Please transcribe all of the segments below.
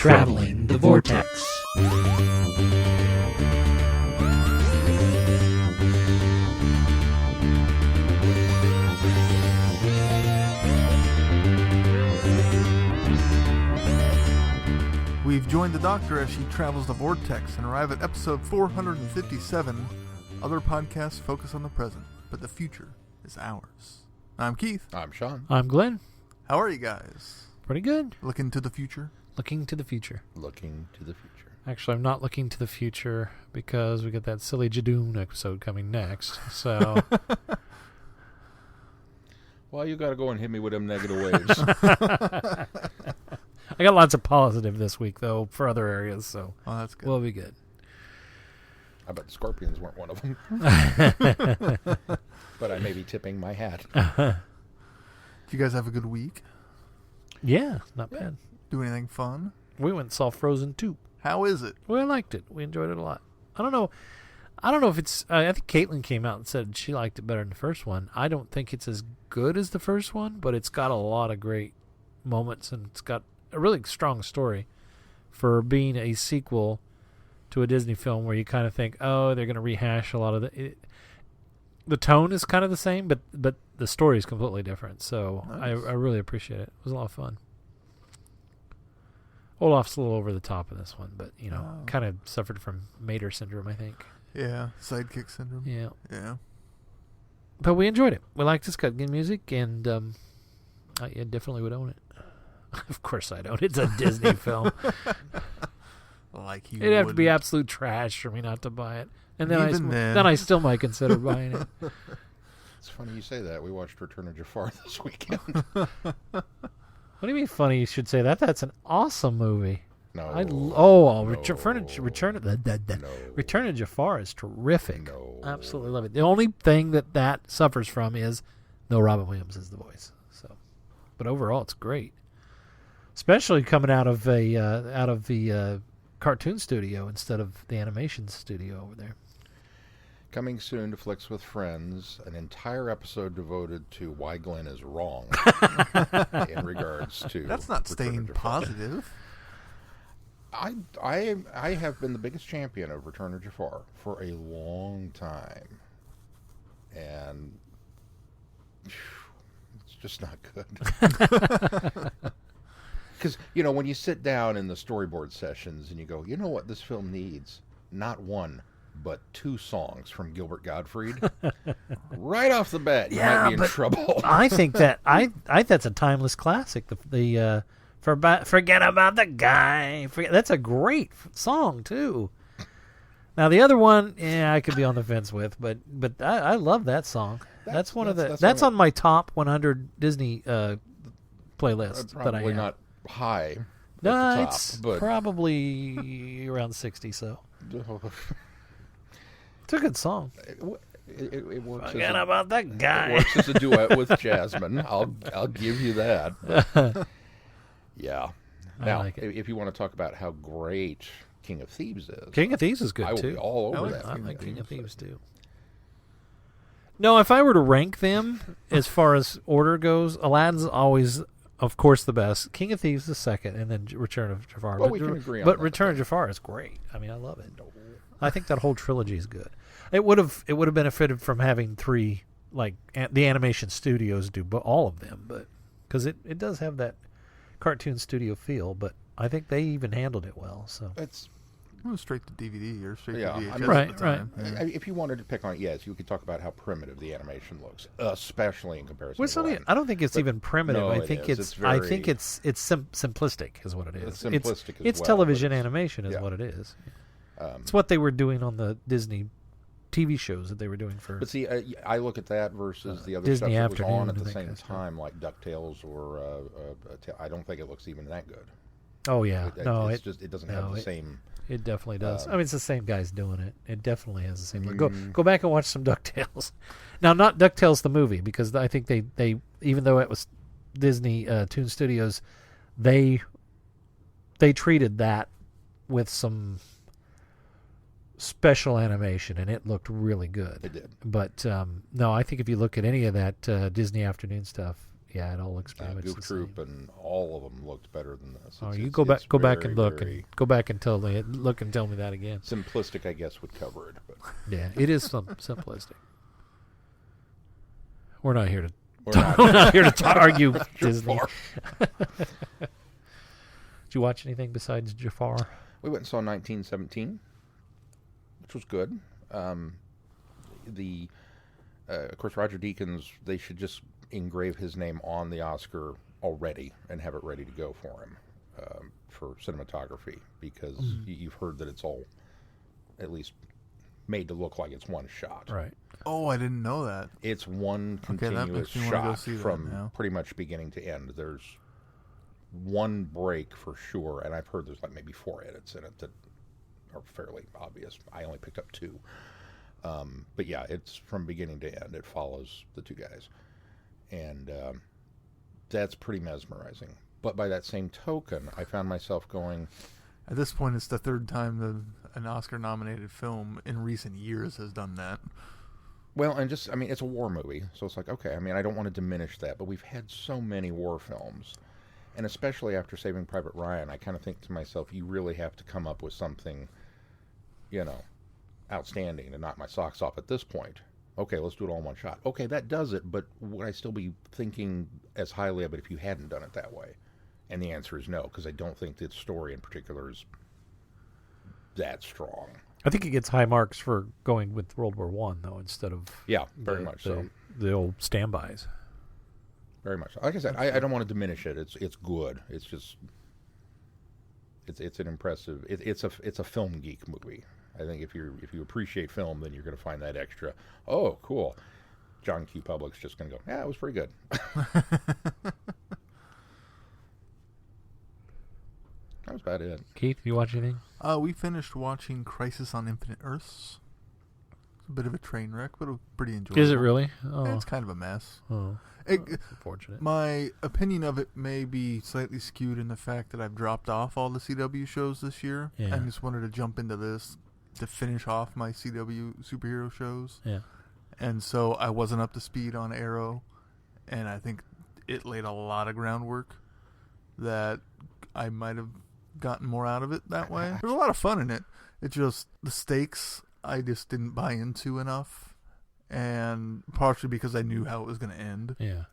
Traveling the Vortex. We've joined the Doctor as she travels the Vortex and arrive at episode 457. Other podcasts focus on the present, but the future is ours. I'm Keith. I'm Sean. I'm Glenn. How are you guys? Pretty good. Looking to the future? Looking to the future. Looking to the future. Actually, I'm not looking to the future because we got that silly Jadoon episode coming next. So, Well, you got to go and hit me with them negative waves. I got lots of positive this week, though, for other areas. So, Oh, that's good. we'll be good. I bet the scorpions weren't one of them. But I may be tipping my hat. Did you guys have a good week? Yeah, not bad. Do anything fun? We went and saw Frozen 2. How is it? We liked it. We enjoyed it a lot. I don't know if it's... I think Caitlin came out and said she liked it better than the first one. I don't think it's as good as the first one, but it's got a lot of great moments, and it's got a really strong story for being a sequel to a Disney film where you kind of think, oh, they're going to rehash a lot of the tone is kind of the same, but the story is completely different. So Nice. I really appreciate it. It was a lot of fun. Olaf's a little over the top in this one, but, kind of suffered from Mater syndrome, I think. Yeah, sidekick syndrome. Yeah. Yeah. But we enjoyed it. We liked it. It's got good music, and I definitely would own it. Of course I'd own it. It's a Disney film. Like you It'd have to be wouldn't. absolute trash for me not to buy it. And then Even then. I still might consider buying it. It's funny you say that. We watched Return of Jafar this weekend. What do you mean funny you should say that? That's an awesome movie. No. Return of Jafar is terrific. No. Absolutely love it. The only thing that suffers from is no Robin Williams is the voice. So, but overall it's great. Especially coming out of the cartoon studio instead of the animation studio over there. Coming soon to Flicks with Friends, an entire episode devoted to why Glenn is wrong in regards to... That's not Return of staying Jafar. positive. I have been the biggest champion of Return of Jafar for a long time. And it's just not good. Because, when you sit down in the storyboard sessions and you go, you know what this film needs? Not one, but two songs from Gilbert Gottfried. Right off the bat, you might be in trouble. I think that's a timeless classic. Forget about the guy. That's a great song too. Now the other one, I could be on the fence with, but I love that song. That's on my top 100 Disney playlist that I have. Probably not high at No, the top, it's but probably around 60. So it's a good song. it works. Forget about that guy. It works as a duet with Jasmine. I'll give you that. But, yeah. Now, like it. if you want to talk about how great King of Thieves is, King of Thieves is good I will too. be all over that. I like King of Thieves too. No, if I were to rank them as far as order goes, Aladdin's always, of course, the best. King of Thieves is second, and then Return of Jafar. Well, we can agree on but that. Return of Jafar is great. I mean, I love it. I think that whole trilogy is good. It would have benefited from having three, like the animation studios do, but all of them, but because it does have that cartoon studio feel. But I think they even handled it well. So It's It was straight to DVD or straight Yeah, to VHS I mean- at Right, the time. right. Yeah. if you wanted to pick on it, yes, you could talk about how primitive the animation looks, especially in comparison well, to Aladdin. I don't think it's But even primitive. no, I it think is. it's It's I very- think it's simplistic is what it is. It's simplistic as it's well, television but it's- animation is yeah. what it is. Um, It's what they were doing on the Disney TV shows that they were doing for. But see, I look at that versus the other Disney stuff that was Afternoon on at and the that same kind of stuff. time, like DuckTales or I don't think it looks even that good. Oh yeah, no, it doesn't have the same. It definitely does. I Um, mean, it's the same guys doing it. It definitely has the same. Mm. Go back and watch some DuckTales. Now, not DuckTales the movie, because I think they even though it was Disney Toon Studios, they treated that with some special animation, and it looked really good. It did. But no, I think if you look at any of that Disney Afternoon stuff, Yeah, it all looks pretty much Goof the Troop same. and all of them looked better than this. Oh, It's- you it's- go back, it's go back very, and look, very and go back and tell me, look and tell me that again. simplistic, I guess, would cover it. But Yeah, it is simplistic. We're not here to we're we're not here to argue You're Disney. far. Did you watch anything besides Jafar? We went and saw 1917, which was good. Of course, Roger Deakins, they should just engrave his name on the Oscar already and have it ready to go for him for cinematography, because you've heard that it's all at least made to look like it's one shot. Right. Oh, I didn't know that. It's one Okay, that continuous makes me wanna go shot see that from now. pretty much beginning to end. There's one break for sure, and I've heard there's like maybe 4 edits in it that are fairly obvious. I only picked up 2. But yeah, it's from beginning to end. It follows the 2 guys. And that's pretty mesmerizing. But by that same token, I found myself going, At this point, it's the 3rd time an Oscar-nominated film in recent years has done that. well, and just, I mean, it's a war movie. So it's like, okay, I mean, I don't want to diminish that, but we've had so many war films. And especially after Saving Private Ryan, I kind of think to myself, you really have to come up with something, outstanding to knock my socks off at this point. Okay, let's do it all in one shot. Okay, that does it, but would I still be thinking as highly of it if you hadn't done it that way? And the answer is no, because I don't think the story in particular is that strong. I think it gets high marks for going with World War One though, instead of Yeah, very much so. the old standbys. Very much so. Like I said, I don't want to diminish it. It's good. It's just it's an impressive. It's a film geek movie. I think if you appreciate film, then you're going to find that extra. Oh, cool. John Q. Public's just going to go, yeah, it was pretty good. That was about it. Keith, you watch anything? We finished watching Crisis on Infinite Earths. It's a bit of a train wreck, but pretty enjoyable. Is it really? Oh, It's kind of a mess. oh, It, unfortunate. my opinion of it may be slightly skewed in the fact that I've dropped off all the CW shows this year. Yeah. I just wanted to jump into this to finish off my CW superhero shows. Yeah. And so I wasn't up to speed on Arrow, and I think it laid a lot of groundwork that I might have gotten more out of it that way. There's a lot of fun in it. It's just the stakes I just didn't buy into enough, and partially because I knew how it was going to end. Yeah.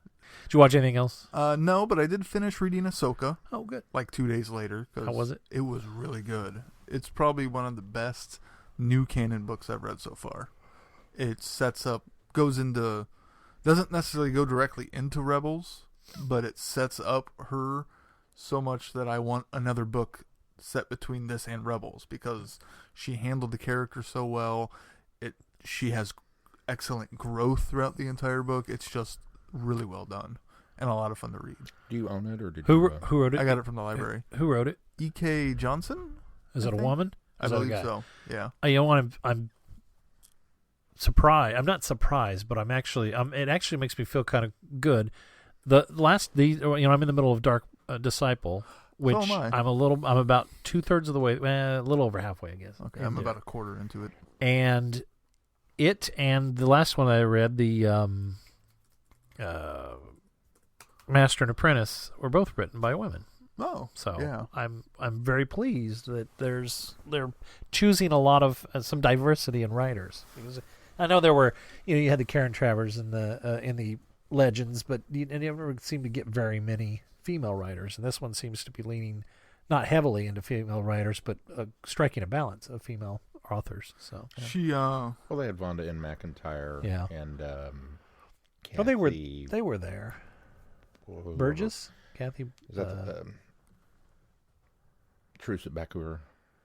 Did you watch anything else? No, but I did finish reading Ahsoka Oh, good. like 2 days later. 'Cause How was it? It was really good. It's probably one of the best new canon books I've read so far. It doesn't necessarily go directly into Rebels, but it sets up her so much that I want another book set between this and Rebels, because she handled the character so well. She has excellent growth throughout the entire book. It's just really well done and a lot of fun to read. Do you own it, or did Who you? wrote it? I got it from the library. Who wrote it? E.K. Johnson? Is I it a think. woman? I Is that a believe guy? so. Yeah. I'm surprised. I'm not surprised, but I'm actually. It actually makes me feel kind of good. I'm in the middle of Dark Disciple, which am I. I'm about 2/3 of the way, a little over halfway, I guess. Okay, I'm about a quarter into it. And the last one I read, the Master and Apprentice, were both written by women. Oh, So yeah. I'm very pleased that they're choosing a lot of some diversity in writers. Because I know there were you had the Karen Travers in the Legends, but you never seem to get very many female writers, and this one seems to be leaning not heavily into female writers, but striking a balance of female authors. So yeah. She Well, they had Vonda and McIntyre. Yeah. And Oh, they Kathy- were there. who- Burgess, Kathy. Is that the Truce at Bakur?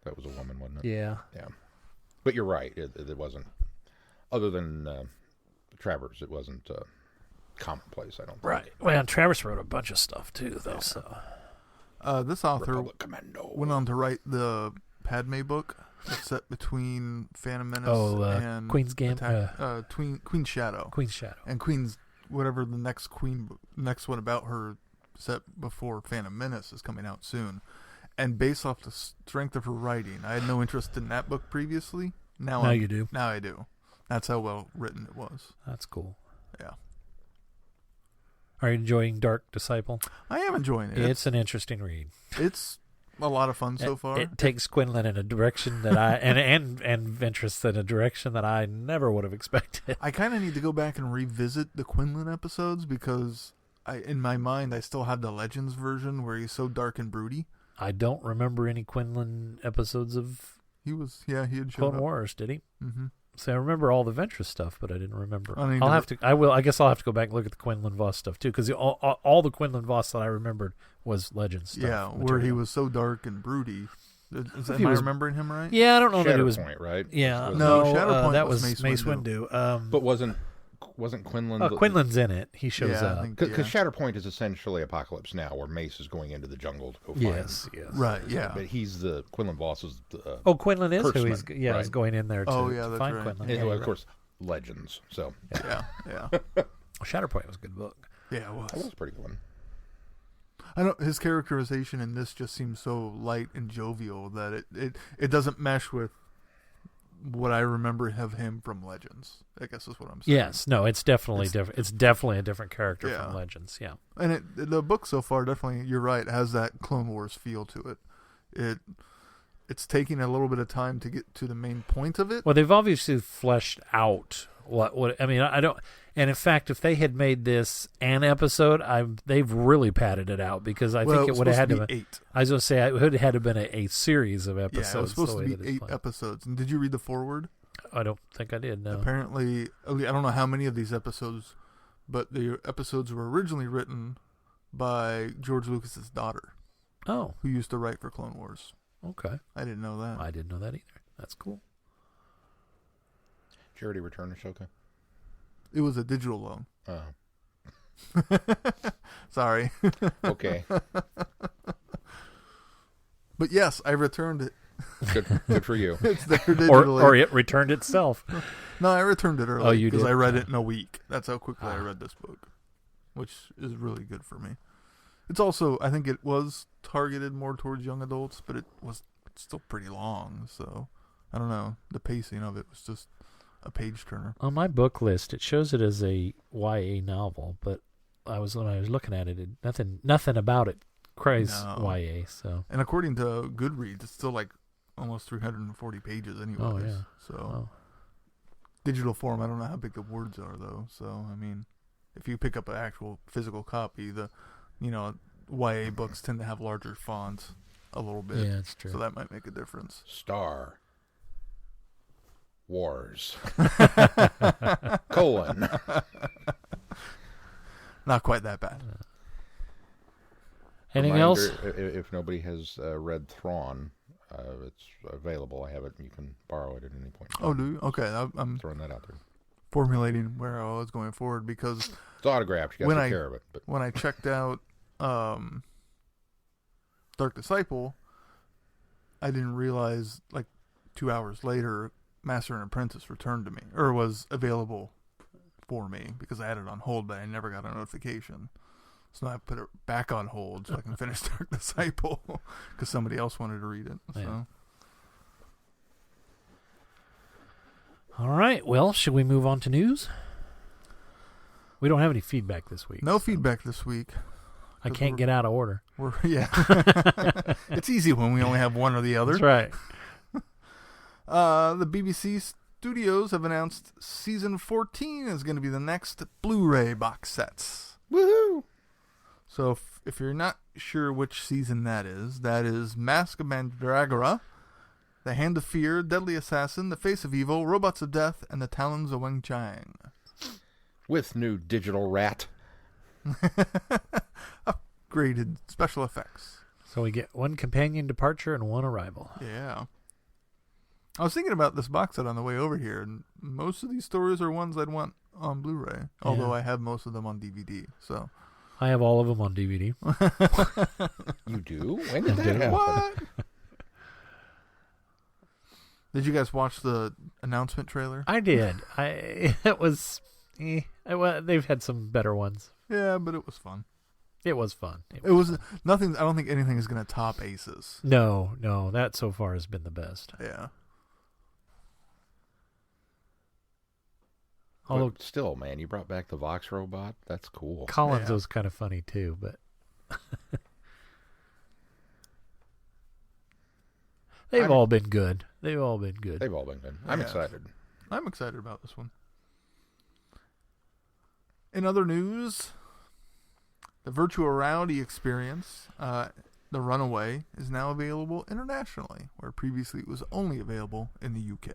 That was a woman, wasn't it? Yeah. Yeah. But you're right. It wasn't, other than Travers, it wasn't commonplace, I don't think. Right. Well, and Travers wrote a bunch of stuff too, though. So this author Republic Commando. went on to write the Padme book that's set between Phantom Menace and Queen's Gambit, Queen's Shadow. Queen's Shadow. And Queen's whatever the next one about her set before Phantom Menace is coming out soon. And based off the strength of her writing, I had no interest in that book previously. Now you do. Now I do. That's how well written it was. That's cool. Yeah. Are you enjoying Dark Disciple? I am enjoying it. It's an interesting read. It's a lot of fun so far. It takes Quinlan in a direction that I and Ventress in a direction that I never would have expected. I kind of need to go back and revisit the Quinlan episodes because in my mind I still have the Legends version where he's so dark and broody. I don't remember any Quinlan episodes of He had shown Clone up. Wars, did he? Mm-hmm. See, I remember all the Ventress stuff, but I didn't remember. I guess I'll have to go back and look at the Quinlan Voss stuff too, because all the Quinlan Voss that I remembered was Legends stuff. Yeah, where he was so dark and broody. Am I remembering him right? Yeah, I don't know that he was. Shatterpoint, right? Yeah, No, Shatterpoint that was was Mace Windu. But wasn't Quinlan? Quinlan's in it. He shows Yeah, I up. think- Because Shatterpoint is essentially Apocalypse Now, where Mace is going into the jungle to go find. Yes. Right, yeah. But he's the Quinlan Voss is the. Quinlan is who he's. Kurtzman, Yeah, right. he's going in there to, that's find right. Quinlan. and, Yeah, well, you're of course, Legends. So Yeah, yeah. Shatterpoint was a good book. Yeah, it that was. was a pretty good one. I know his characterization in this just seems so light and jovial that it doesn't mesh with what I remember of him from Legends. I guess is what I'm saying. Yes, no, it's definitely different. It's definitely a different character Yeah. from Legends. Yeah, And the book so far definitely, you're right, has that Clone Wars feel to it. It's taking a little bit of time to get to the main point of it. well, they've obviously fleshed out what I mean. I don't. And in fact, if they had made this an episode, they've really padded it out because I think it would have had to be 8. I was going to say it would have had to been a series of episodes. Yeah, it was supposed the way to that be it's 8 planned. episodes. And did you read the foreword? I don't think I did. No. Apparently, I don't know how many of these episodes, but the episodes were originally written by George Lucas's daughter, Oh, who used to write for Clone Wars. okay. I didn't know that. I didn't know that either. That's cool. Did you already return Ashoka? It was a digital loan. Oh, Sorry. okay. But yes, I returned it. Good for you. It's there digitally. Or it returned itself. No, I returned it early. Oh, you because did? I read it in a week. That's how quickly I Ah. read this book, which is really good for me. It's also, I think it was targeted more towards young adults, but it was still pretty long. So I don't know. The pacing of it was just a page turner. On my book list, it shows it as a YA novel, but when I was looking at it, nothing about it cries No. YA. So And according to Goodreads, it's still like almost 340 pages anyways. Oh, yeah. So oh. digital form, I don't know how big the words are though. So I mean, if you pick up an actual physical copy, YA books tend to have larger fonts a little bit. Yeah, it's true. So that might make a difference. Star Wars : Not quite that bad. Anything else? If nobody has read Thrawn, it's available. I have it. You can borrow it at any point. Oh, do you? Okay, I'm Throwing that out there. formulating where I was going forward because It's autographed. You got to take care of it. But when I checked out Dark Disciple, I didn't realize like 2 hours later, Master and Apprentice returned to me or was available for me because I had it on hold, but I never got a notification. So now I put it back on hold so I can finish Dark Disciple because somebody else wanted to read it. So. Yeah. All right. Well, should we move on to news? We don't have any feedback this week. No feedback this week. I can't get out of order. Yeah. It's easy when we only have one or the other. That's right. The BBC Studios have announced season 14 is going to be the next Blu-ray box sets. woohoo! So if you're not sure which season that is Mask of Mandragora, The Hand of Fear, Deadly Assassin, The Face of Evil, Robots of Death, and The Talons of Weng Chiang. With new digital rat. Upgraded special effects. So we get one companion departure and one arrival. Yeah. I was thinking about this box set on the way over here, and most of these stories are ones I'd want on Blu-ray, although I have most of them on DVD. So I have all of them on DVD. You do? When did that happen? what? Did you guys watch the announcement trailer? I did. It was. They've had some better ones. Yeah, but it was fun. It was fun. It was nothing. I don't think anything is going to top Aces. No, that so far has been the best. Yeah. Although But still, man, you brought back the Vox robot. That's cool. Collins Yeah. was kind of funny too, but they've all been good. They've all been good. They've all been good. I'm Yeah. excited. I'm excited about this one. In other news, the virtual reality experience, The Runaway, is now available internationally, where previously it was only available in the UK.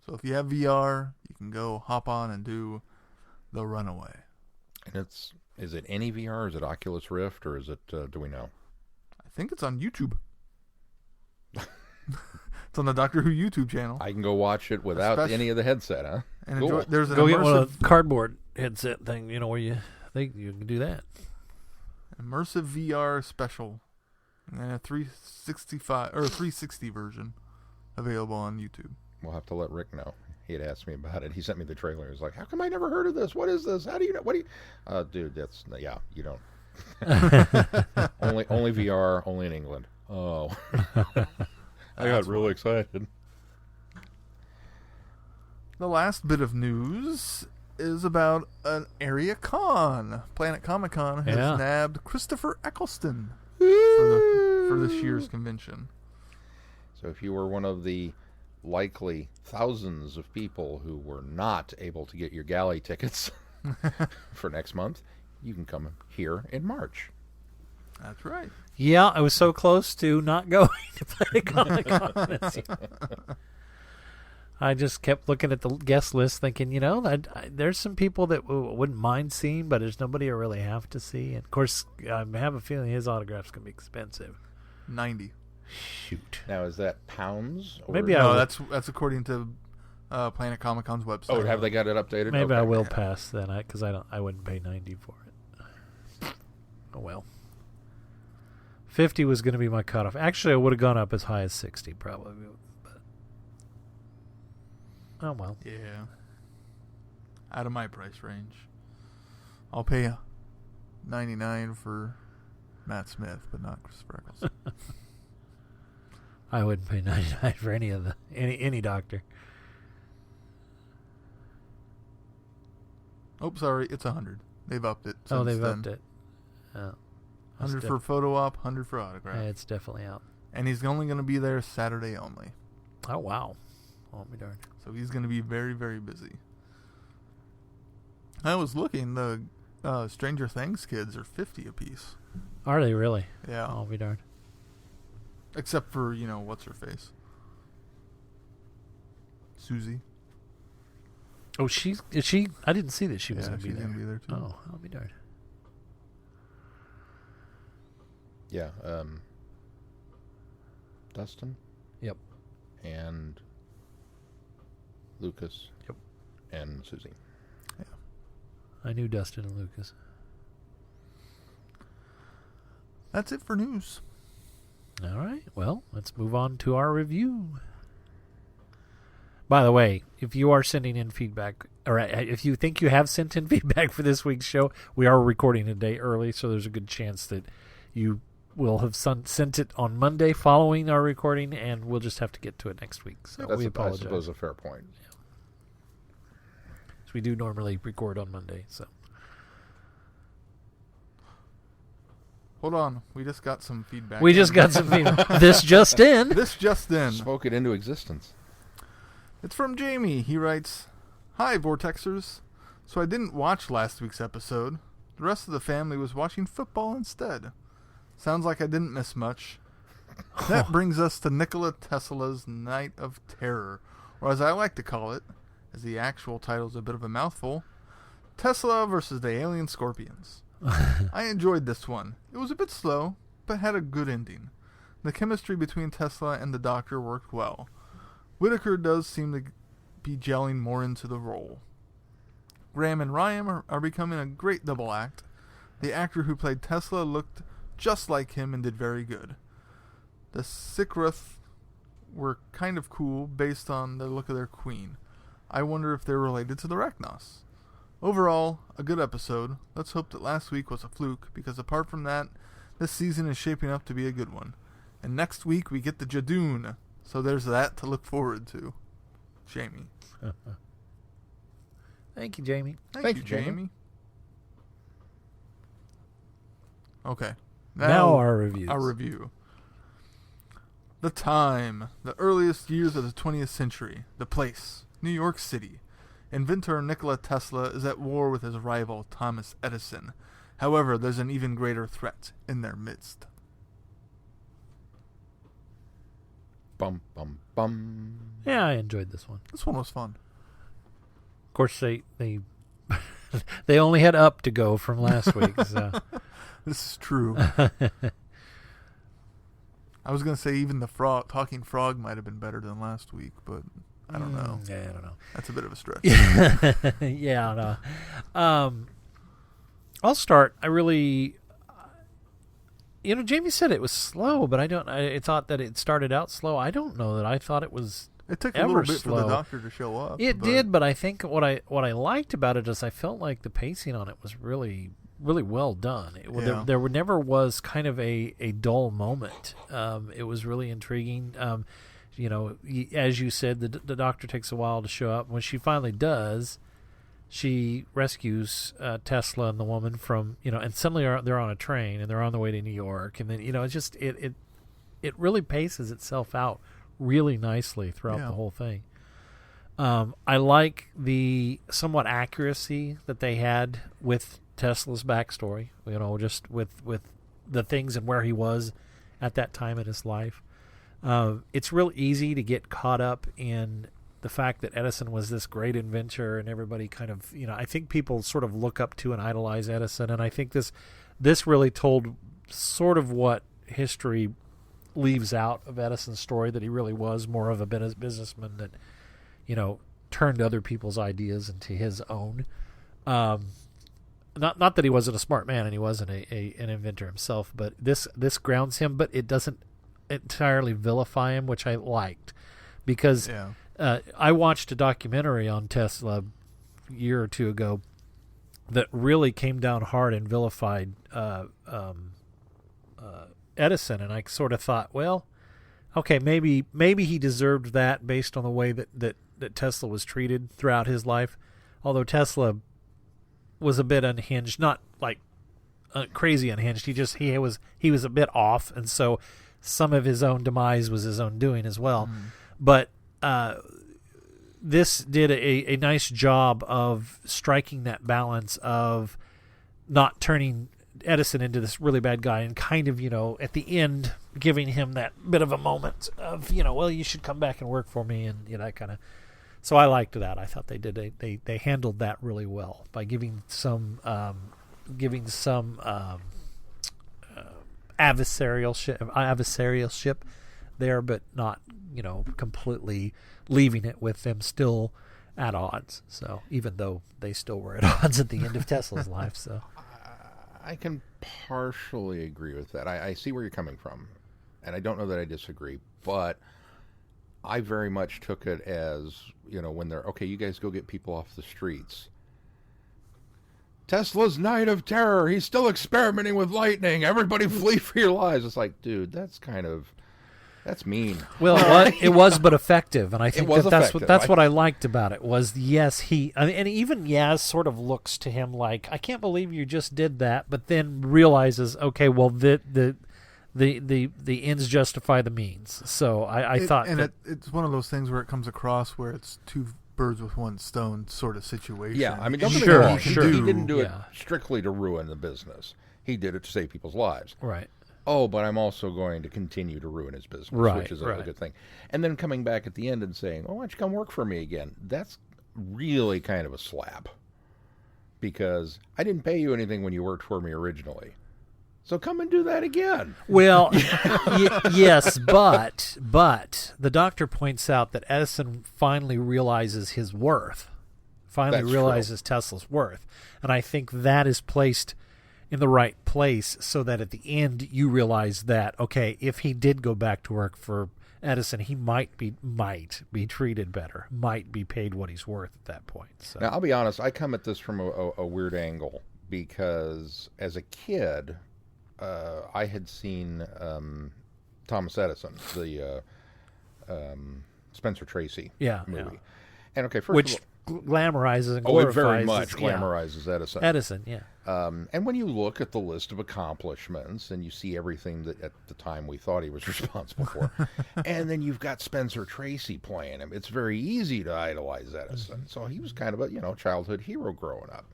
So if you have VR, you can go hop on and do The Runaway. And is it any VR? Is it Oculus Rift, or is it? Do we know? I think it's on YouTube. It's on the Doctor Who YouTube channel. I can go watch it without any of the headset, huh? And Cool. there's an Go get one immersive, of the cardboard headset thing, where you can do that. immersive VR special, and a 360 version available on YouTube. We'll have to let Rick know. He had asked me about it. He sent me the trailer. He was like, "How come I never heard of this? What is this? How do you know? What do you?" Dude, you don't. only VR, only in England. Oh, I got really excited. The last bit of news is about an area con. Planet Comic Con has nabbed Christopher Eccleston for this year's convention. So if you were one of the likely thousands of people who were not able to get your galley tickets for next month, you can come here in March. That's right. Yeah, I was so close to not going to Planet Comic Con this year. I just kept looking at the guest list thinking, there's some people that wouldn't mind seeing, but there's nobody I really have to see. And, of course, I have a feeling his autograph's going to be expensive. 90. Shoot. Now, is that pounds? Or Maybe No, that's according to Planet Comic Con's website. Oh, have they got it updated? Maybe Okay. I will pass then, because I wouldn't pay 90 for it. Oh well. 50 was going to be my cutoff. Actually, I would have gone up as high as 60 probably. But oh well. Yeah. Out of my price range. I'll pay $99 for Matt Smith, but not Christopher Eccleston. I wouldn't pay 99 for any doctor. Oh, sorry, it's 100. They've upped it. Oh, since they've then. upped it. Oh, 100 for photo op, 100 for autograph. yeah, it's definitely out. And he's only going to be there Saturday only. Oh wow. Oh me darn. So he's going to be very, very busy. I was looking, the Stranger Things kids are 50 apiece. Are they really? Yeah. Oh me darn. Except for, what's her face? Susie. Oh, is she? I didn't see that she was going to be she's there. going to be there too. Oh, I'll be darned. Yeah. Dustin? Yep. And Lucas? Yep. And Susie. I knew Dustin and Lucas. That's it for news. All right. Well, let's move on to our review. By the way, if you are sending in feedback, or if you think you have sent in feedback for this week's show, we are recording a day early, so there's a good chance that you will have sent it on Monday following our recording, and we'll just have to get to it next week. So That's we I apologize. suppose a fair point. So we do normally record on Monday. So Hold on. We just got some feedback. we just got some feedback. This just in. This just in. Spoke it into existence. It's from Jamie. He writes, "Hi, Vortexers. So I didn't watch last week's episode. The rest of the family was watching football instead. Sounds like I didn't miss much. That brings us to Nikola Tesla's Night of Terror, or as I like to call it, as the actual title's a bit of a mouthful, Tesla versus the Alien Scorpions. I enjoyed this one. It was a bit slow, but had a good ending. The chemistry between Tesla and the Doctor worked well. Whitaker does seem to be gelling more into the role. Graham and Ryan are becoming a great double act. The actor who played Tesla looked just like him and did very good. The Sikroth were kind of cool based on the look of their queen. I wonder if they're related to the Rachnos. Overall, a good episode. Let's hope that last week was a fluke, because apart from that, this season is shaping up to be a good one. And next week we get the Jadoon, so there's that to look forward to." Jamie. Thank you, Jamie. Thank you, Jamie. Okay. Now our reviews. Our review. The time. The earliest years of the 20th century. The place. New York City. Inventor Nikola Tesla is at war with his rival Thomas Edison. However, there's an even greater threat in their midst. Bum, bum, bum. Yeah, I enjoyed this one. This one was fun. Of course, they they only had up to go from last week. So. This is true. I was going to say even the talking frog might have been better than last week, but I don't know. Yeah, I don't know. That's a bit of a stretch. Yeah, no. I'll start. I really, Jamie said it was slow, but I thought that it started out slow. I don't know that I thought it was. It took a ever little bit slow. for the doctor to show up. It did, but I think what I liked about it is I felt like the pacing on it was really, really well done. There never was kind of a dull moment. It was really intriguing. As you said, the doctor takes a while to show up. When she finally does, she rescues Tesla and the woman from, and suddenly they're on a train and they're on the way to New York. And then, it's just, it really paces itself out really nicely throughout the whole thing. I like the somewhat accuracy that they had with Tesla's backstory, just with the things and where he was at that time in his life. It's real easy to get caught up in the fact that Edison was this great inventor and everybody kind of, I think people sort of look up to and idolize Edison. And I think this really told sort of what history leaves out of Edison's story, that he really was more of a businessman that, turned other people's ideas into his own. Not that he wasn't a smart man and he wasn't an inventor himself, but this grounds him, but it doesn't entirely vilify him, which I liked, because I watched a documentary on Tesla a year or two ago that really came down hard and vilified Edison, and I sort of thought, well, okay, maybe he deserved that based on the way that Tesla was treated throughout his life, although Tesla was a bit unhinged, not like crazy unhinged. He was a bit off, and so some of his own demise was his own doing as well. But this did a nice job of striking that balance of not turning Edison into this really bad guy and kind of, at the end giving him that bit of a moment of, well, you should come back and work for me, and that kind of. So I liked that. I thought they handled that really well by giving some adversarialship there, but not, completely leaving it with them still at odds. So even though they still were at odds at the end of Tesla's life, so. I can partially agree with that. I see where you're coming from, and I don't know that I disagree, but I very much took it as, when they're, okay, you guys go get people off the streets. Tesla's night of terror. He's still experimenting with lightning. Everybody flee for your lives. It's like, dude, that's mean. Well, it was, but effective, and I think that's what I liked about it. Was yes, and even Yaz sort of looks to him like, I can't believe you just did that, but then realizes, okay, well, the ends justify the means. So I thought, and it's one of those things where it comes across where it's two birds with one stone sort of situation. Yeah, I mean, don't get me wrong. He didn't do it strictly to ruin the business. He did it to save people's lives. Right. Oh, but I'm also going to continue to ruin his business, which is a good thing. And then coming back at the end and saying, "Oh, why don't you come work for me again?" That's really kind of a slap, because I didn't pay you anything when you worked for me originally. So come and do that again. Well, yes, but the doctor points out that Edison finally realizes his worth, realizes Tesla's worth. And I think that is placed in the right place so that at the end you realize that, okay, if he did go back to work for Edison, he might be treated better, might be paid what he's worth at that point. So. Now, I'll be honest, I come at this from a weird angle, because as a kid, I had seen Thomas Edison, the Spencer Tracy movie. And okay, first of all, glamorizes and Oh, glorifies. it very much yeah. glamorizes Edison. Edison, yeah. And when you look at the list of accomplishments and you see everything that at the time we thought he was responsible for, and then you've got Spencer Tracy playing him, it's very easy to idolize Edison. So he was kind of a childhood hero growing up.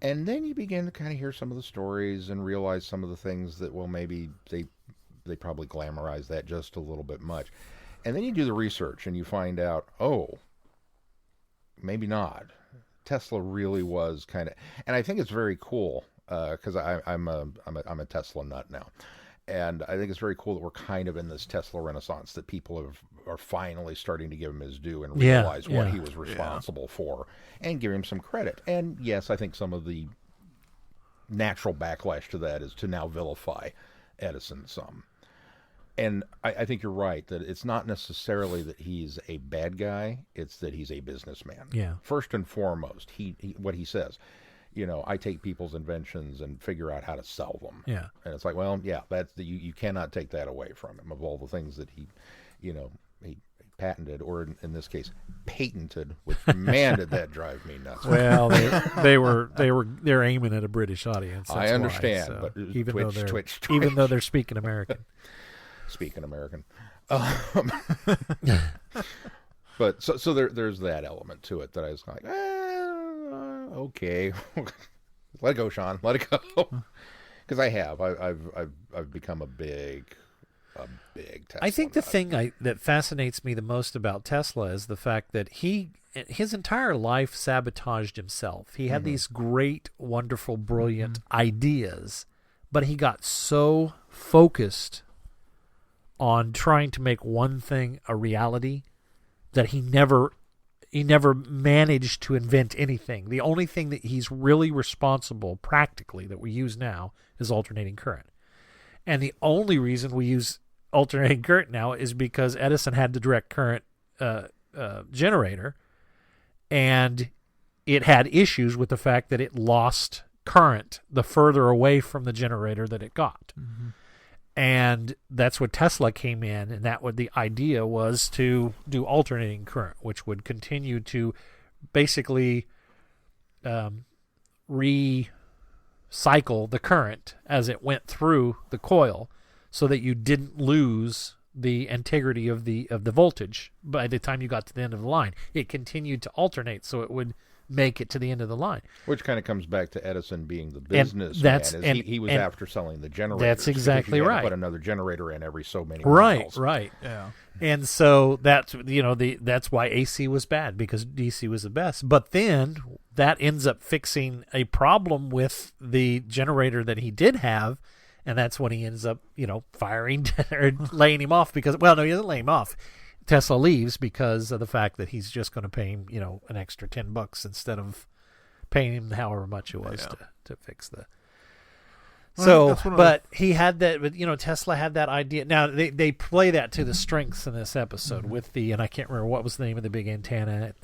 And then you begin to kind of hear some of the stories and realize some of the things that, well, maybe they probably glamorized that just a little bit much. And then you do the research and you find out, oh, maybe not. Tesla really was kind of, and I think it's very cool because I'm a Tesla nut now, and I think it's very cool that we're kind of in this Tesla renaissance, that people are finally starting to give him his due and realize what he was responsible for, and give him some credit. And yes, I think some of the natural backlash to that is to now vilify Edison some. And I think you're right that it's not necessarily that he's a bad guy; it's that he's a businessman. Yeah. First and foremost, he what he says, I take people's inventions and figure out how to sell them. Yeah. And it's like, well, yeah, that's you cannot take that away from him. Of all the things that he patented, or in this case, patented, which man, did that drive me nuts. Well, they're aiming at a British audience. That's I understand, why, so but Twitch. Twitch. Even though they're speaking American. Speaking American. But so there's that element to it that I was like, okay, let it go, Sean, let it go, because I've become a big Tesla I think the nut. thing that fascinates me the most about Tesla is the fact that his entire life sabotaged himself. He had these great, wonderful, brilliant ideas, but he got so focused on trying to make one thing a reality that he never managed to invent anything. The only thing that he's really responsible practically that we use now is alternating current. And the only reason we use alternating current now is because Edison had the direct current generator, and it had issues with the fact that it lost current the further away from the generator that it got. Mm-hmm. And that's what Tesla came in, and the idea was to do alternating current, which would continue to basically recycle the current as it went through the coil, so that you didn't lose the integrity of the voltage by the time you got to the end of the line. It continued to alternate, so it would make it to the end of the line. Which kind of comes back to Edison being the businessman. He was after selling the generators. That's exactly right. Put another generator in every so many miles. Right. Yeah. And so that's that's why AC was bad, because DC was the best. But then that ends up fixing a problem with the generator that he did have, and that's when he ends up firing or laying him off, because he doesn't lay him off. Tesla leaves because of the fact that he's just going to pay him, an extra $10 instead of paying him however much it was to fix the. So, but he had that. But Tesla had that idea. Now they play that to the strengths in this episode with and I can't remember what was the name of the big antenna.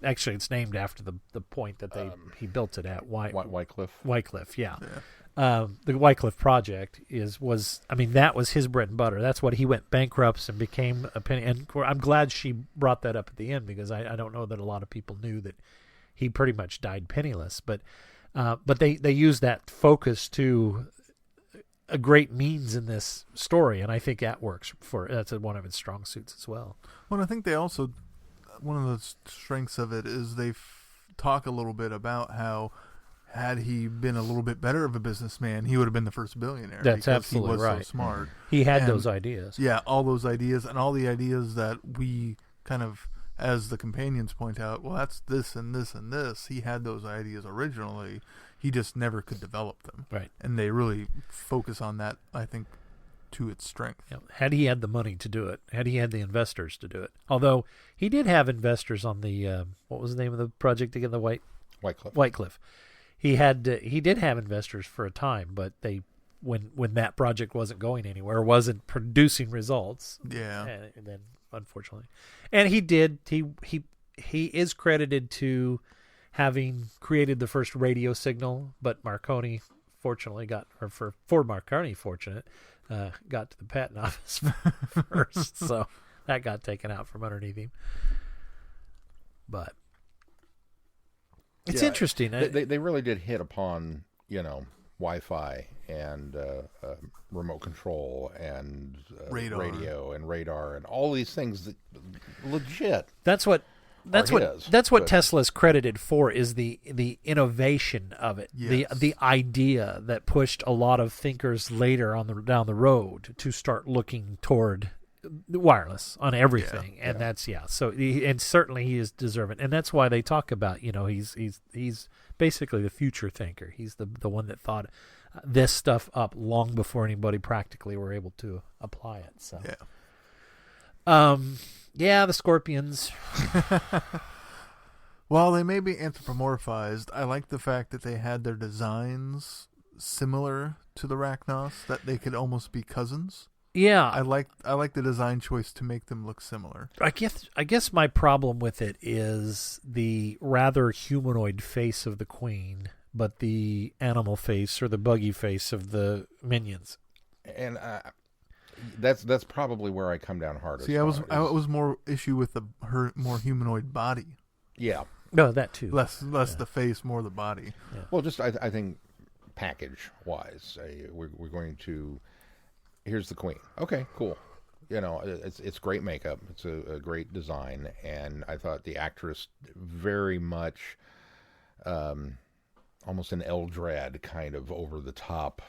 Actually, it's named after the point that he built it at. Wycliffe. Wycliffe, yeah. The Wycliffe project that was his bread and butter. That's what he went bankrupt and became a penny. And I'm glad she brought that up at the end, because I don't know that a lot of people knew that he pretty much died penniless. But they use that focus to a great means in this story, and I think that works that's one of its strong suits as well. Well, I think they also, one of the strengths of it is they talk a little bit about how, had he been a little bit better of a businessman, he would have been the first billionaire. That's absolutely he was right. So smart. He had those ideas. Yeah, all those ideas, and all the ideas that we kind of, as the companions point out, well, that's this and this and this. He had those ideas originally. He just never could develop them. Right. And they really focus on that, I think, to its strength. Had he had the money to do it, had he had the investors to do it. Although he did have investors on the, what was the name of the project again? The Wycliffe. He did have investors for a time, but when that project wasn't going anywhere, wasn't producing results. Yeah. And then unfortunately, and he is credited to having created the first radio signal, but Marconi fortunately got to the patent office first, so that got taken out from underneath him. But It's interesting. They really did hit upon, Wi-Fi and remote control and radio and radar and all these things that legit. That's what Tesla's credited for, is the innovation of it, Yes. the idea that pushed a lot of thinkers later down the road to start looking toward wireless on everything, and that's So and certainly he is deserving, and that's why they talk about he's basically the future thinker. He's the one that thought this stuff up long before anybody practically were able to apply it. So the Scorpions. While they may be anthropomorphized, I like the fact that they had their designs similar to the Rachnos, that they could almost be cousins. Yeah, I like the design choice to make them look similar. I guess my problem with it is the rather humanoid face of the Queen, but the animal face or the buggy face of the minions. And that's probably where I come down hardest. See, I was more issue with her more humanoid body. Yeah. No, that too. Less the face, more the body. Yeah. Well, just I think package wise, we're going to. Here's the Queen. Okay, cool. It's great makeup. It's a great design, and I thought the actress very much, almost an Eldrad kind of over the top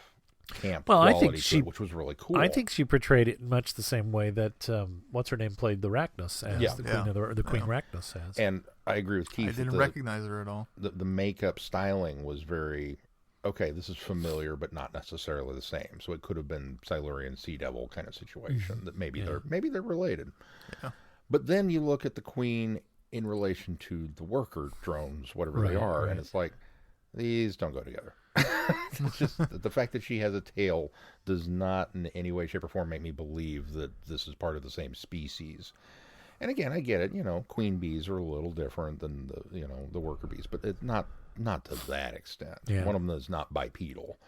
camp quality to it, which was really cool. I think she portrayed it in much the same way that what's her name played the Rachnos as, the Queen Rachnos as. And I agree with Keith. I didn't recognize her at all. The makeup styling was very. Okay, this is familiar, but not necessarily the same. So it could have been Silurian Sea Devil kind of situation that maybe they're related. Yeah. But then you look at the Queen in relation to the worker drones, whatever they are, and it's like these don't go together. It's just the fact that she has a tail does not in any way, shape, or form make me believe that this is part of the same species. And again, I get it. Queen bees are a little different than the worker bees, but it's not to that extent. Yeah. One of them is not bipedal.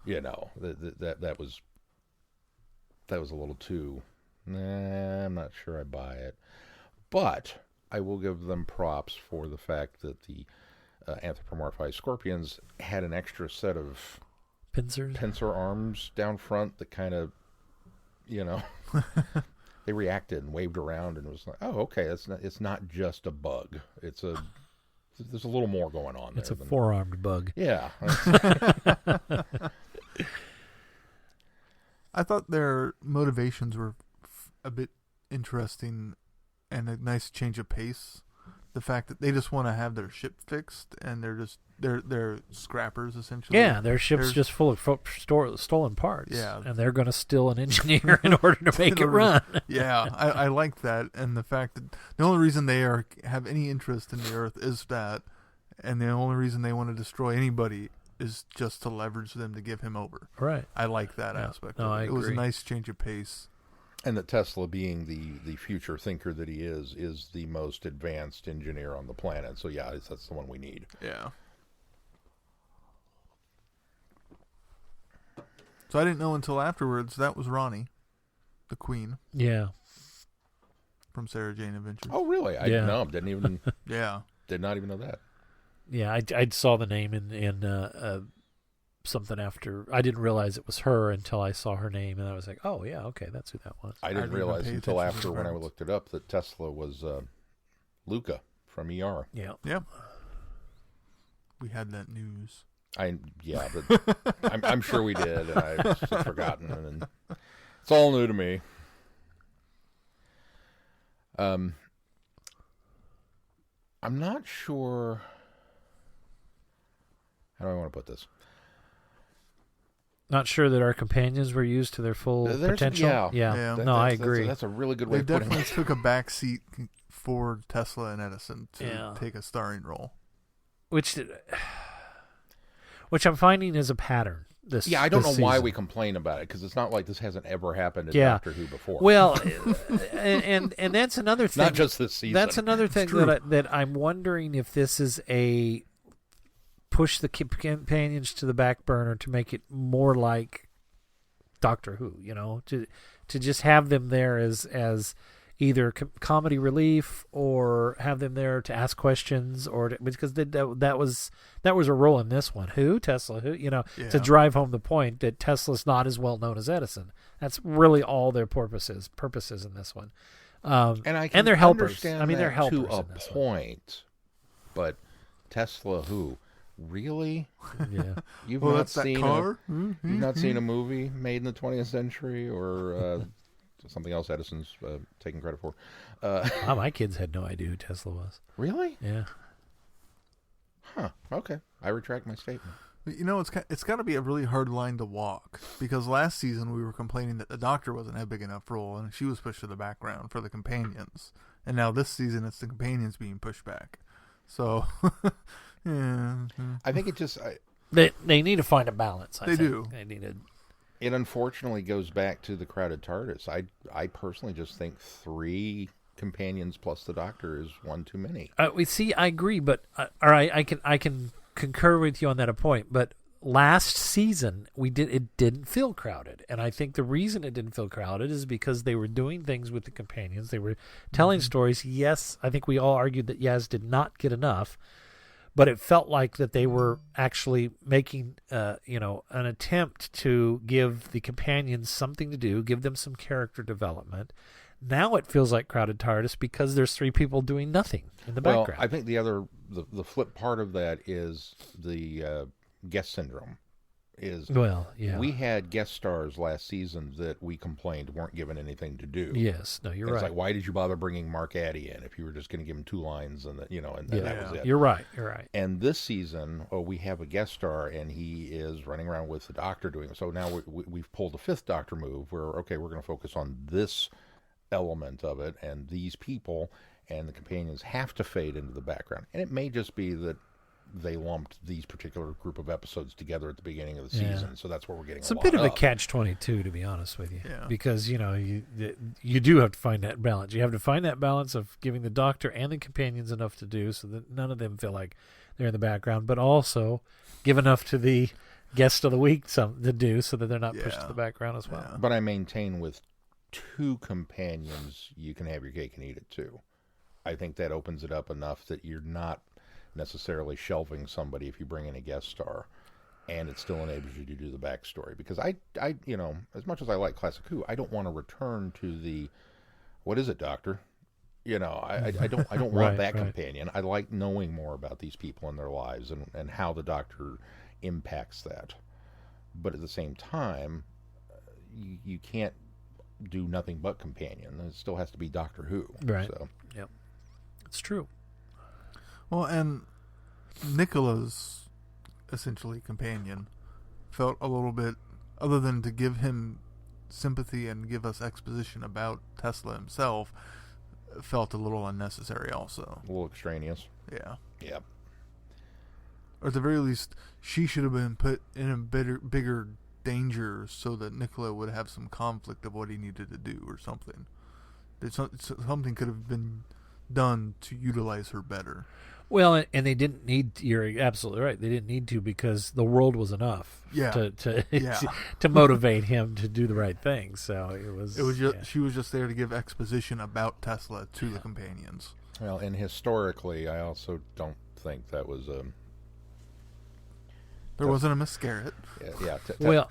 That was a little too. I'm not sure I buy it, but I will give them props for the fact that the anthropomorphized scorpions had an extra set of pincer arms down front that kind of, they reacted and waved around, and it was like, oh, okay, it's not just a bug. There's a little more going on there. It's a four-armed bug. Yeah. I thought their motivations were a bit interesting and a nice change of pace. The fact that they just want to have their ship fixed, and they're scrappers essentially. Yeah, their ship's just full of stolen parts. Yeah, and they're going to steal an engineer in order to make it run. Yeah, I like that, and the fact that the only reason they have any interest in the Earth is that, and the only reason they want to destroy anybody is just to leverage them to give him over. Right. I like that aspect. No, I agree. It was a agree. nice change of pace. And that Tesla, being the future thinker that he is the most advanced engineer on the planet. So yeah, that's the one we need. Yeah. So I didn't know until afterwards that was Ronnie, the Queen. Yeah. From Sarah Jane Adventures. Oh, really? Didn't even. Yeah. Did not even know that. Yeah, I saw the name in something after. I didn't realize it was her until I saw her name, and I was like, oh, yeah, okay, that's who that was. I didn't realize until after when I looked it up that Tesla was Luca from ER. Yeah. Yep. We had that news. But I'm sure we did, and I've just forgotten, and it's all new to me. I'm not sure. How do I want to put this? Not sure that our companions were used to their full potential. Yeah. No, I agree. That's a really good way They of putting definitely it. took a back seat for Tesla and Edison to take a starring role. Which I'm finding is a pattern. I don't know why season. we complain about it, because it's not like this hasn't ever happened in Doctor Who before. Well, and that's another thing. Not just this season. That's another thing that I'm wondering if this is a push the companions to the back burner to make it more like Doctor Who, to just have them there as either comedy relief or have them there to ask questions, or because that was a role in this one. Tesla? To drive home the point that Tesla's not as well known as Edison. That's really all their purposes in this one. And they're helpers. They're helpers to a point. But Tesla, who? Really? Yeah. You've well, not that's seen that car? you've not seen a movie made in the 20th century or something else Edison's taking credit for. My kids had no idea who Tesla was. Really? Yeah. Huh. Okay. I retract my statement. It's got to be a really hard line to walk, because last season we were complaining that the Doctor wasn't a big enough role and she was pushed to the background for the companions, and now this season it's the companions being pushed back. So, yeah, I think it just they need to find a balance. They do. They need to. It unfortunately goes back to the crowded TARDIS. I personally just think 3 companions plus the Doctor is one too many. I agree, but all right, I can concur with you on that point. But last season it didn't feel crowded, and I think the reason it didn't feel crowded is because they were doing things with the companions. They were telling stories. Yes, I think we all argued that Yaz did not get enough, but it felt like that they were actually making an attempt to give the companions something to do, give them some character development. Now it feels like crowded TARDIS because there's 3 people doing nothing in the background. I think the flip part of that is the guest syndrome. We had guest stars last season that we complained weren't given anything to do. Yes, no, you're right. It's like, why did you bother bringing Mark Addy in if you were just going to give him 2 lines and that was it? You're right. And this season, we have a guest star and he is running around with the Doctor doing it. So now we've pulled a 5th Doctor move where we're going to focus on this element of it and these people, and the companions have to fade into the background. And it may just be that they lumped these particular group of episodes together at the beginning of the season, so that's where we're getting. It's a bit of a catch-22, to be honest with you, because you do have to find that balance. You have to find that balance of giving the Doctor and the companions enough to do, so that none of them feel like they're in the background, but also give enough to the guest of the week something to do, so that they're not pushed to the background as well. But I maintain with 2 companions, you can have your cake and eat it too. I think that opens it up enough that you're not necessarily shelving somebody if you bring in a guest star, and it still enables you to do the backstory. Because I as much as I like Classic Who, I don't want to return to the what is it, Doctor? I don't want that companion. I like knowing more about these people and their lives and how the Doctor impacts that. But at the same time, you can't do nothing but companion. It still has to be Doctor Who. Right. So. Yep. It's true. Well, and Nikola's essentially companion felt a little bit, other than to give him sympathy and give us exposition about Tesla himself, felt a little unnecessary also. A little extraneous. Yeah. Yep. Or at the very least, she should have been put in a bigger danger so that Nikola would have some conflict of what he needed to do or something. Something could have been done to utilize her better. Well, and they didn't need to, you're absolutely right. They didn't need to, because the world was enough to motivate him to do the right thing. So it was just she was just there to give exposition about Tesla to the companions. Well, and historically, I also don't think that was there wasn't a miscarriage.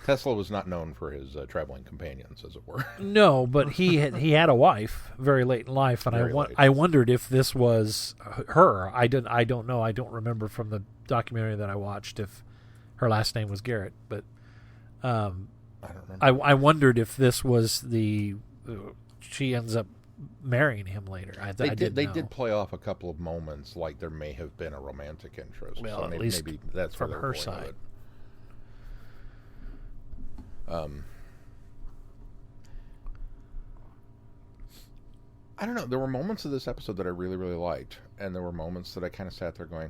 Tesla was not known for his traveling companions, as it were. No, but he had a wife very late in life, and I wondered if this was her. I don't know. I don't remember from the documentary that I watched if her last name was Garrett, but I don't remember. I wondered if this was the she ends up marrying him later. They did play off a couple of moments like there may have been a romantic interest. Well, so at least maybe that's from where her side. I don't know. There were moments of this episode that I really, really liked, and there were moments that I kind of sat there going,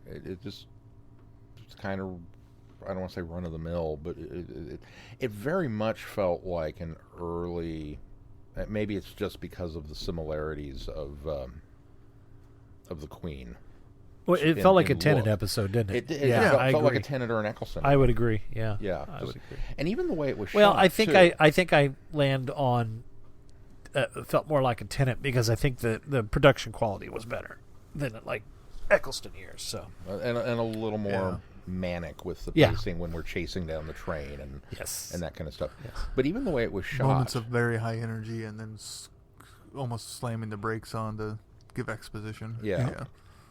it's kind of, I don't want to say run of the mill, but it very much felt like an early. Maybe it's just because of the similarities of the Queen. Well, it felt like a Tennant episode, didn't it? It felt like a Tennant or an Eccleston. I would agree. Yeah, I would agree. And even the way it was shot. Well, I think I land on felt more like a Tenet because I think the production quality was better than like Eccleston years. So and a little more manic with the pacing when we're chasing down the train and that kind of stuff. Yes. But even the way it was shot, moments of very high energy and then almost slamming the brakes on to give exposition. Yeah.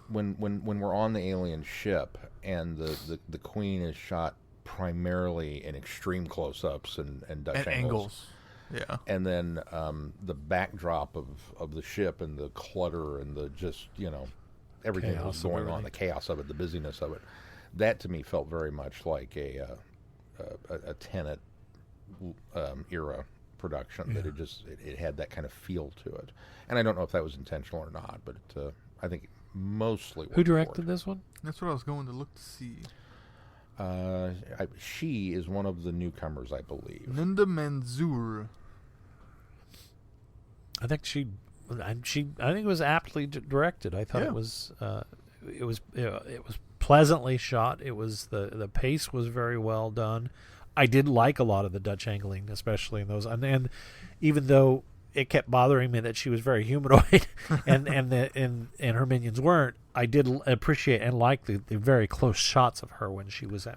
When we're on the alien ship and the Queen is shot primarily in extreme close-ups and Dutch angles. Yeah. And then the backdrop of the ship and the clutter and the just, everything that was going on, the chaos of it, the busyness of it. That to me felt very much like a Tenet era production. That it had that kind of feel to it. And I don't know if that was intentional or not, but I think mostly. Who directed this one? That's what I was going to look to see. She is one of the newcomers, I believe. Linda Manzoor. I think I think it was aptly directed. I thought it was pleasantly shot. It was the pace was very well done. I did like a lot of the Dutch angling, especially in those. And even though it kept bothering me that she was very humanoid, and her minions weren't, I did appreciate and like the very close shots of her when she was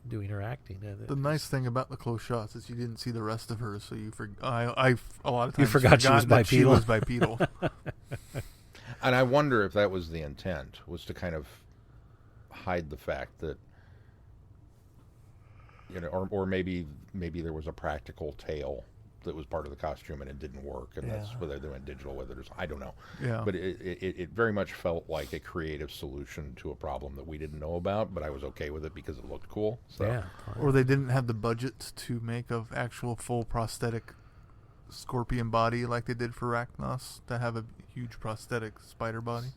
doing her acting. The nice thing about the close shots is you didn't see the rest of her, so I a lot of times forgot she was bipedal. And I wonder if that was the intent, was to kind of hide the fact that, or maybe there was a practical tail that was part of the costume and it didn't work, and that's whether they went digital, whether there's, I don't know. Yeah. But it very much felt like a creative solution to a problem that we didn't know about, but I was okay with it because it looked cool. So. Yeah. Or they didn't have the budget to make an actual full prosthetic scorpion body like they did for Rachnos, to have a huge prosthetic spider body.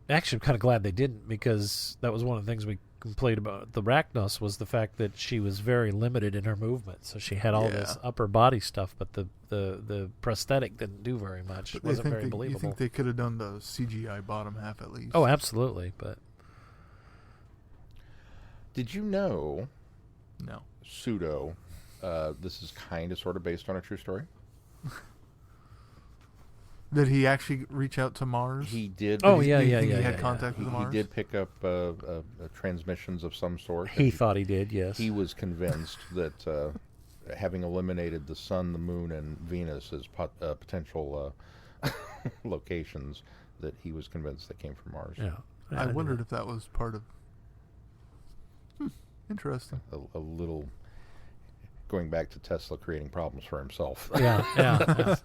Actually, I'm kind of glad they didn't, because that was one of the things we complained about the Rachnos, was the fact that she was very limited in her movement. So she had all this upper body stuff, but the prosthetic didn't do very much. It wasn't very believable. You think they could have done the CGI bottom half at least? Oh, absolutely. But did you know? No. Pseudo. This is kind of sort of based on a true story. Did he actually reach out to Mars? He did. He had contact with Mars? He did pick up transmissions of some sort. He thought he did, yes. He was convinced that having eliminated the Sun, the Moon, and Venus as potential locations, that he was convinced they came from Mars. Yeah. I wondered if that was part of... Interesting. A little... Going back to Tesla creating problems for himself. Yeah.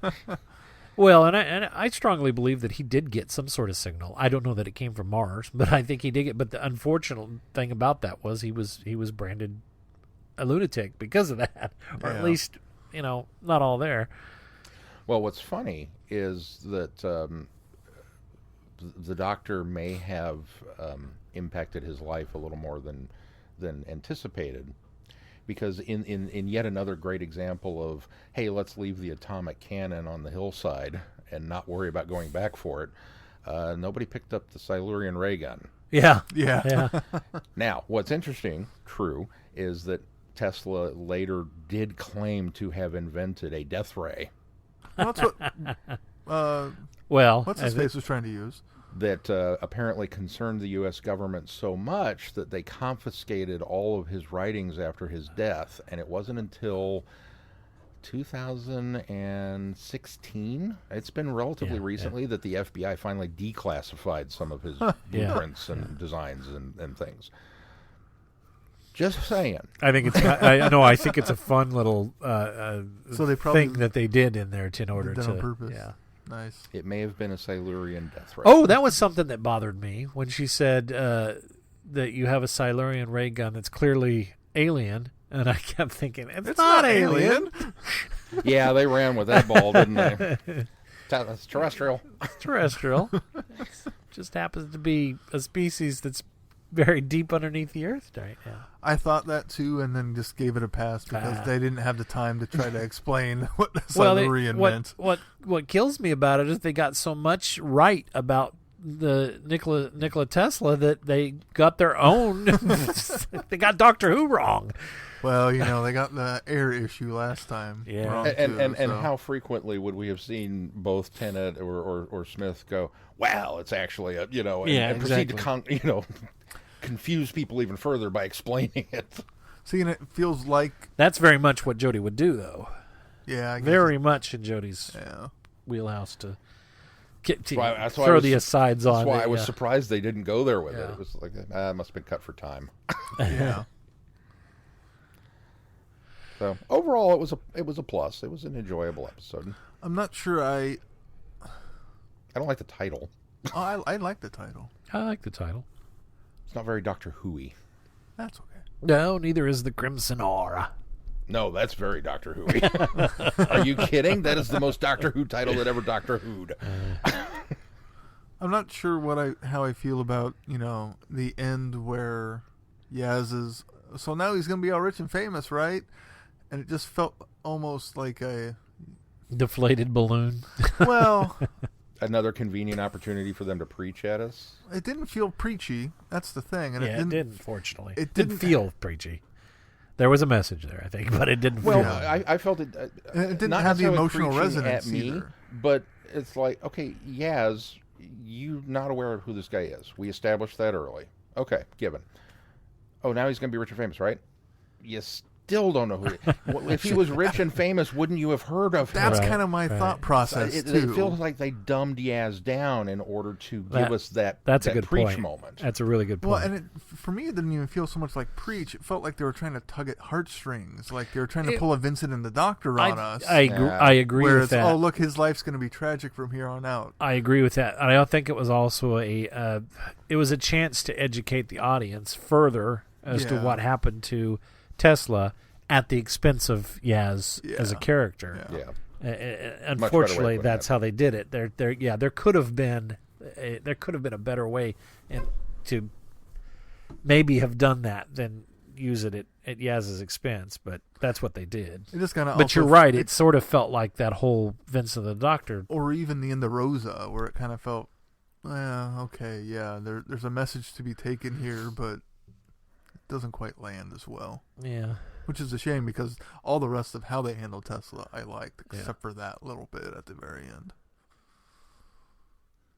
Well, and I strongly believe that he did get some sort of signal. I don't know that it came from Mars, but I think he did get. But the unfortunate thing about that was he was branded a lunatic because of that, or at least not all there. Well, what's funny is that the doctor may have impacted his life a little more than anticipated. Because in yet another great example of, hey, let's leave the atomic cannon on the hillside and not worry about going back for it, nobody picked up the Silurian ray gun. Yeah. Now, what's interesting, true, is that Tesla later did claim to have invented a death ray. Well, that's what... what's his face was trying to use? That apparently concerned the U.S. government so much that they confiscated all of his writings after his death, and it wasn't until 2016, it's been relatively recently, that the FBI finally declassified some of his blueprints and designs and things. Just saying. I think it's. I think it's a fun little so they probably thing that they did in there in order did to. on purpose. Yeah. Nice. It may have been a Silurian death ray. Oh, that was something that bothered me when she said that you have a Silurian ray gun that's clearly alien, and I kept thinking it's not alien. Yeah, they ran with that ball, didn't they? That's terrestrial. Terrestrial. Just happens to be a species that's very deep underneath the earth right now. I thought that too, and then just gave it a pass because they didn't have the time to try to explain what Silurian meant. What kills me about it is they got so much right about the Nikola Tesla that they got their own. They got Doctor Who wrong. Well, they got the air issue last time. Yeah. wrong, And too, so. how frequently would we have seen both Tennant or Smith go, well, it's actually a, and proceed to confuse people even further by explaining it. See, and it feels like... That's very much what Jodie would do, though. Yeah, I guess Very much in Jodie's wheelhouse to throw the asides on. That's why I was surprised they didn't go there with it. Yeah. It was like, it must have been cut for time. Yeah. So overall, it was a plus. It was an enjoyable episode. I'm not sure I don't like the title. Oh, I like the title. I like the title. It's not very Doctor Who-y. That's okay. No, neither is the Crimson Aura. No, that's very Doctor Who-y. Are you kidding? That is the most Doctor Who title that ever Doctor Who'd. I'm not sure how I feel about, the end where Yaz is... So now he's going to be all rich and famous, right? And it just felt almost like a... Deflated balloon. Well... Another convenient opportunity for them to preach at us. It didn't feel preachy. That's the thing. And it didn't, fortunately. It didn't feel preachy. There was a message there, I think, but it didn't feel... Well, I felt it... it didn't not have the emotional preaching resonance at me, either. But it's like, okay, Yaz, you're not aware of who this guy is. We established that early. Okay, given. Oh, now he's going to be rich and famous, right? You still don't know who he... If he was rich and famous, wouldn't you have heard of him? That's kind of my thought process, too. It feels like they dumbed Yaz down in order to give us that That's a good preach point. moment. That's a really good point. Well, and for me, it didn't even feel so much like preach. It felt like they were trying to tug at heartstrings, like they were trying to pull a Vincent and the Doctor on us. I agree where with it's, that. oh, look, his life's going to be tragic from here on out. I agree with that. And I think it was also it was a chance to educate the audience further as to what happened to Tesla at the expense of Yaz as a character. Unfortunately, that's how they did it. There could have been a better way to maybe have done that than use it at Yaz's expense, but that's what they did. It just kind of. But you're right. It sort of felt like that whole Vincent the Doctor, or even the end of Rosa, where it kind of felt, okay, there's a message to be taken here, but it doesn't quite land as well. Yeah. Which is a shame because all the rest of how they handled Tesla I liked, except for that little bit at the very end.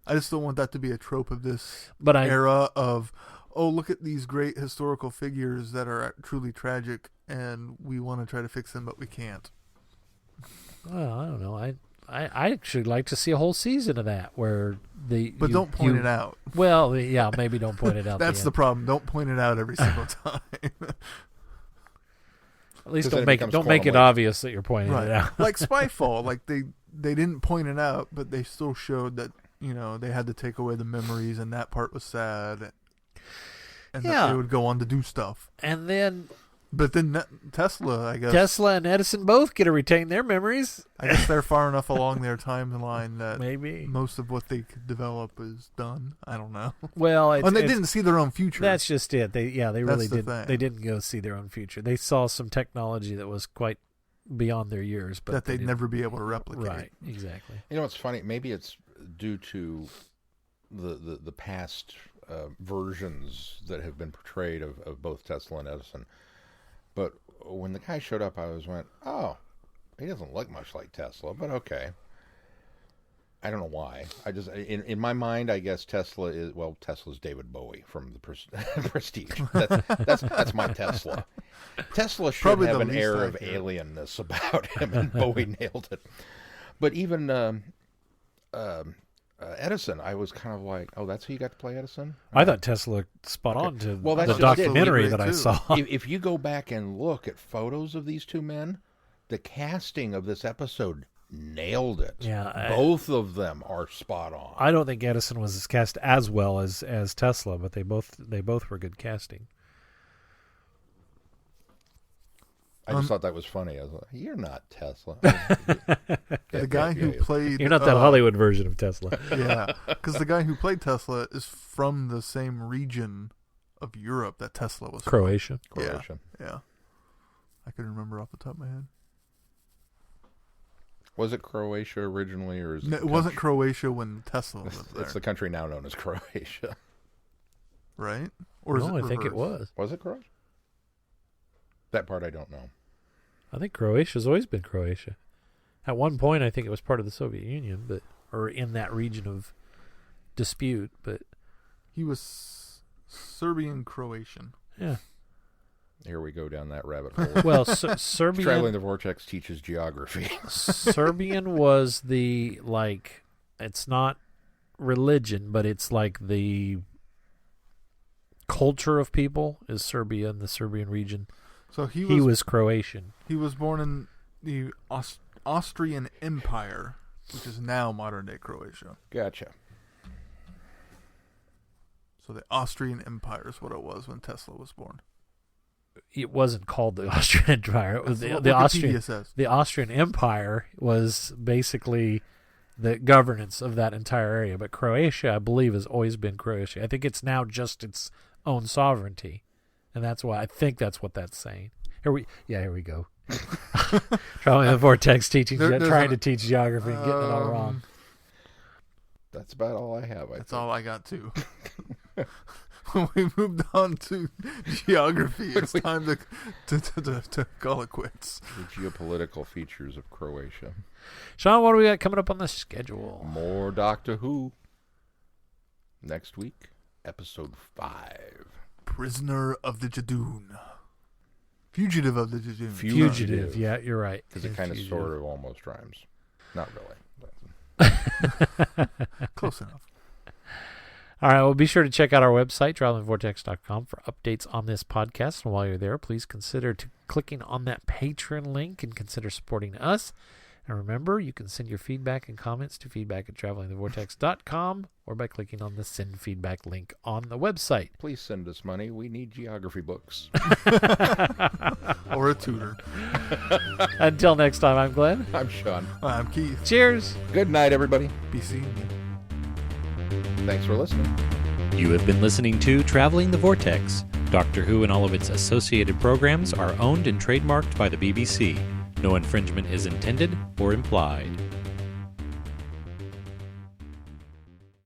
I just don't want that to be a trope of this era of, oh, look at these great historical figures that are truly tragic and we want to try to fix them, but we can't. Well, I don't know. I actually like to see a whole season of that where don't point it out. Well, yeah, maybe don't point it out. That's the problem. Don't point it out every single time. At least don't make it obvious that you're pointing it out. Like Spyfall, like they didn't point it out, but they still showed that they had to take away the memories, and that part was sad, and that they would go on to do stuff. But then Tesla, I guess Tesla and Edison both get to retain their memories. I guess they're far enough along their timeline that maybe most of what they could develop is done. I don't know. Well, and they didn't see their own future. That's just it. They really did. Thing. They didn't go see their own future. They saw some technology that was quite beyond their years, but that they'd never be able to replicate. Right, exactly. You know, it's funny. Maybe it's due to the past versions that have been portrayed of both Tesla and Edison. But when the guy showed up, I went, oh, he doesn't look much like Tesla, but okay. I don't know why. I just in my mind, I guess Tesla's David Bowie from the Prestige. That's my Tesla. Tesla should Probably have an air of alienness about him, and Bowie nailed it. But even Edison, I was kind of like, oh, that's who you got to play Edison? I thought Tesla spot on to that's the documentary that I saw. If you go back and look at photos of these two men, the casting of this episode nailed it. Yeah, both of them are spot on. I don't think Edison was cast as well as Tesla, but they both were good casting. I just thought that was funny. I was like, "You're not Tesla." The guy who played... You're not that Hollywood version of Tesla. Yeah, because the guy who played Tesla is from the same region of Europe that Tesla was Croatia. from. Yeah. I couldn't remember off the top of my head. Was it Croatia originally, or it wasn't Croatia when Tesla lived there? It's the country now known as Croatia, right? Or is it I think it was. Was it Croatia? That part I don't know. I think Croatia's always been Croatia. At one point, I think it was part of the Soviet Union, or in that region of dispute. But he was Serbian Croatian. Yeah. Here we go down that rabbit hole. Well, Serbian. Traveling the Vortex teaches geography. Serbian was the, like, it's not religion, but it's like the culture of people is Serbia and the Serbian region. So he was Croatian. He was born in the Austrian Empire, which is now modern-day Croatia. Gotcha. So the Austrian Empire is what it was when Tesla was born. It wasn't called the Austrian Empire. It was the Wikipedia says. The Austrian Empire was basically the governance of that entire area. But Croatia, I believe, has always been Croatia. I think it's now just its own sovereignty. And that's why I think that's what that's saying. Here we go. Traveling the Vortex trying to teach geography and getting it all wrong. That's about all I have. That's all I got too. When we moved on to geography, it's time to call it quits. The geopolitical features of Croatia. Sean, what do we got coming up on the schedule? More Doctor Who. Next week, episode 5. Prisoner of the Jadoon. Fugitive of the Jadoon. Fugitive. Yeah, you're right. Because it kind of sort of almost rhymes. Not really. Close enough. All right, well, be sure to check out our website, travelingvortex.com, for updates on this podcast. And while you're there, please consider clicking on that Patreon link and consider supporting us. And remember, you can send your feedback and comments to feedback@travelingthevortex.com or by clicking on the send feedback link on the website. Please send us money. We need geography books. Or a tutor. Until next time, I'm Glenn. I'm Sean. I'm Keith. Cheers. Good night, everybody. Be seen. Thanks for listening. You have been listening to Traveling the Vortex. Doctor Who and all of its associated programs are owned and trademarked by the BBC. No infringement is intended or implied.